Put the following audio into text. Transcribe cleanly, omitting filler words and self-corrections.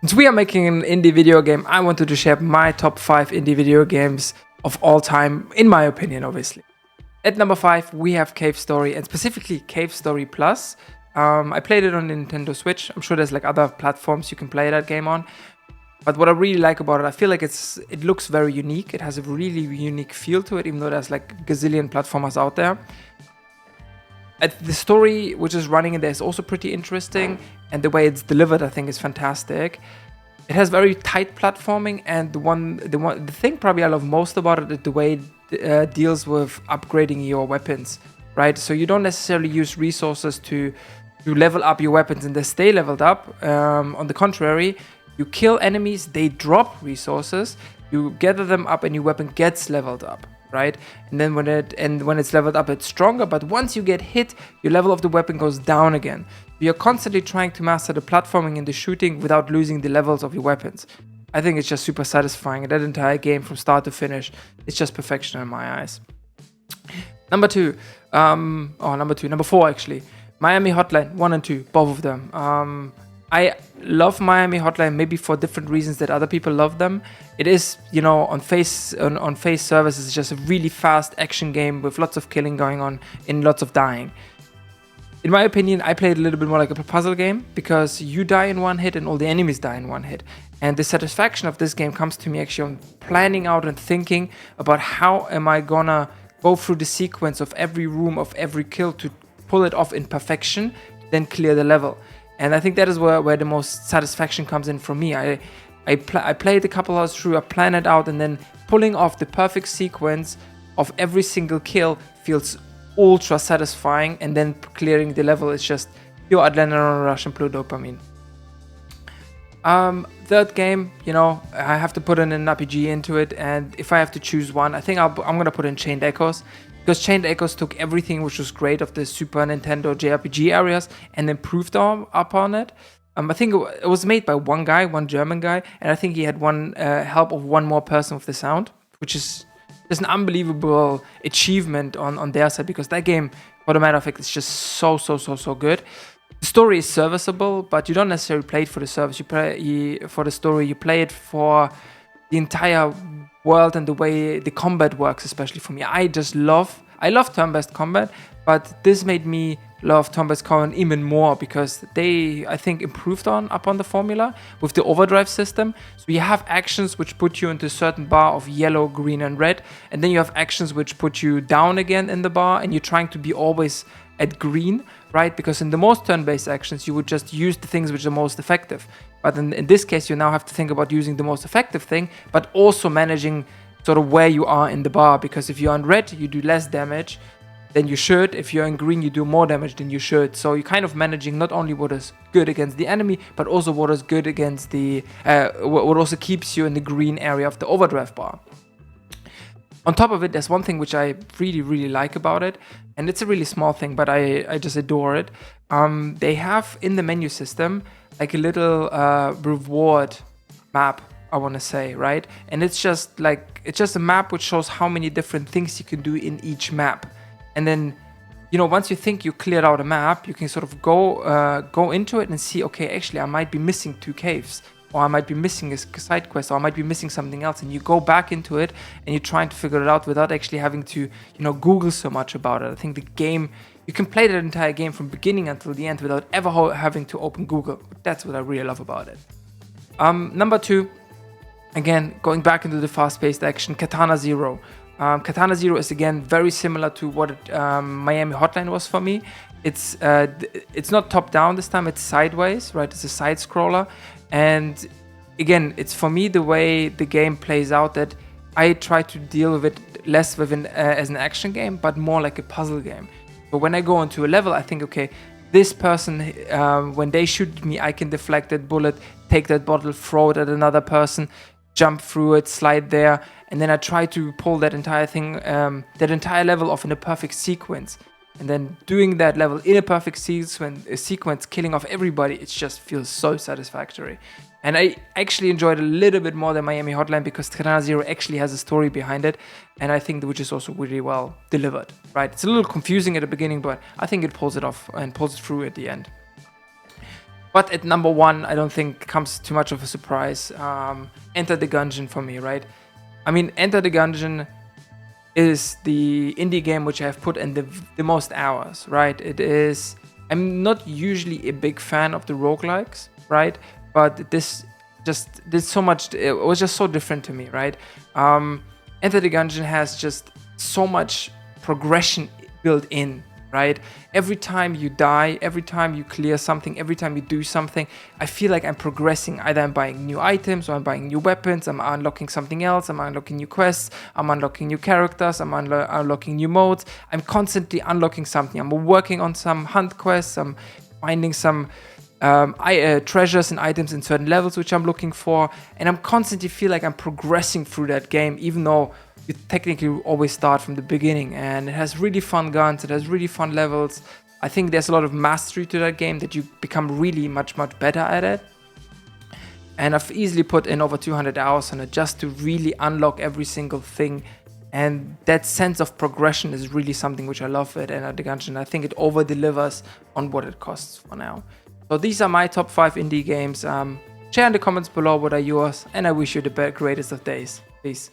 Since we are making an indie video game, I wanted to share my top 5 indie video games of all time, in my opinion, obviously. At number 5, we have Cave Story, and specifically Cave Story Plus. I played it on Nintendo Switch. I'm sure there's like other platforms you can play that game on. But what I really like about it, I feel like it looks very unique. It has a really unique feel to it, even though there's like a gazillion platformers out there. The story which is running in there is also pretty interesting, and the way it's delivered, I think, is fantastic. It has very tight platforming, and the thing probably I love most about it is the way it deals with upgrading your weapons, right? So you don't necessarily use resources to level up your weapons and they stay leveled up. On the contrary, you kill enemies, they drop resources, you gather them up, and your weapon gets leveled up, right? And then when it's leveled up, it's stronger. But once you get hit, your level of the weapon goes down again. You're constantly trying to master the platforming and the shooting without losing the levels of your weapons. I think it's just super satisfying. That entire game from start to finish, it's just perfection in my eyes. Number 4 actually. Miami Hotline 1 and 2, both of them. I love Miami Hotline, maybe for different reasons that other people love them. It is, on face service, it's just a really fast action game with lots of killing going on and lots of dying. In my opinion, I play it a little bit more like a puzzle game, because you die in one hit and all the enemies die in one hit. And the satisfaction of this game comes to me actually on planning out and thinking about how am I gonna go through the sequence of every room, of every kill, to pull it off in perfection, then clear the level. And I think that is where the most satisfaction comes in for me. I played a couple hours through, I plan it out, and then pulling off the perfect sequence of every single kill feels ultra satisfying, and then clearing the level is just pure adrenaline rush and pure dopamine. Third game, I have to put in an RPG into it, and if I have to choose one, I think I'm gonna put in Chained Echoes. Because Chained Echoes took everything which was great of the Super Nintendo JRPG areas and improved upon it. I think it was made by one German guy, and I think he had help of one more person with the sound, which is just an unbelievable achievement on their side, because that game, for the matter of fact, is just so good. The story is serviceable, but you don't necessarily play it for the service. You play for the story. You play it for the entire world and the way the combat works, especially for me. I love turn-based combat, but this made me love turn-based combat even more, because they, I think, improved upon the formula with the overdrive system. So you have actions which put you into a certain bar of yellow, green, and red, and then you have actions which put you down again in the bar, and you're trying to be always at green, right? Because in the most turn-based actions, you would just use the things which are most effective. But in this case, you now have to think about using the most effective thing, but also managing sort of where you are in the bar. Because if you're on red, you do less damage than you should. If you're in green, you do more damage than you should. So you're kind of managing not only what is good against the enemy, but also what is good against what also keeps you in the green area of the overdrive bar. On top of it, there's one thing which I really like about it, and it's a really small thing, but I just adore it. They have in the menu system like a little reward map, I want to say, right? And it's just a map which shows how many different things you can do in each map. And then, once you think you cleared out a map, you can sort of go into it and see, okay, actually I might be missing 2 caves, or I might be missing a side quest, or I might be missing something else, and you go back into it and you're trying to figure it out without actually having to, Google so much about it. I think the game, you can play that entire game from beginning until the end without ever having to open Google. That's what I really love about it. Number 2, again, going back into the fast-paced action, Katana Zero. Katana Zero is again very similar to what Miami Hotline was for me. It's not top-down this time, it's sideways, right? It's a side-scroller. And again, it's for me the way the game plays out that I try to deal with it less as an action game, but more like a puzzle game. But when I go into a level, I think, okay, this person, when they shoot me, I can deflect that bullet, take that bottle, throw it at another person, jump through it, slide there, and then I try to pull that entire thing, that entire level off in a perfect sequence. And then doing that level in a perfect sequence, killing off everybody, it just feels so satisfactory. And I actually enjoyed it a little bit more than Miami Hotline, because Katana Zero actually has a story behind it, and I think which is also really well delivered, right? It's a little confusing at the beginning, but I think it pulls it off and pulls it through at the end. But at number 1, I don't think comes too much of a surprise. Enter the Gungeon for me, right? I mean, Enter the Gungeon is the indie game which I've put in the most hours, right? It is. I'm not usually a big fan of the roguelikes, right? But this just did so much. It was just so different to me, right? Enter the Gungeon has just so much progression built in, right? Every time you die, every time you clear something, every time you do something, I feel like I'm progressing. Either I'm buying new items, or I'm buying new weapons, I'm unlocking something else, I'm unlocking new quests, I'm unlocking new characters, I'm unlocking new modes. I'm constantly unlocking something. I'm working on some hunt quests, I'm finding some treasures and items in certain levels which I'm looking for, and I'm constantly feel like I'm progressing through that game, even though you technically always start from the beginning. And it has really fun guns, it has really fun levels. I think there's a lot of mastery to that game that you become really much better at it. And I've easily put in over 200 hours on it just to really unlock every single thing. And that sense of progression is really something which I love at Enter the Gungeon. I think it over delivers on what it costs for now. So these are my top 5 indie games. Share in the comments below what are yours, and I wish you the greatest of days. Peace.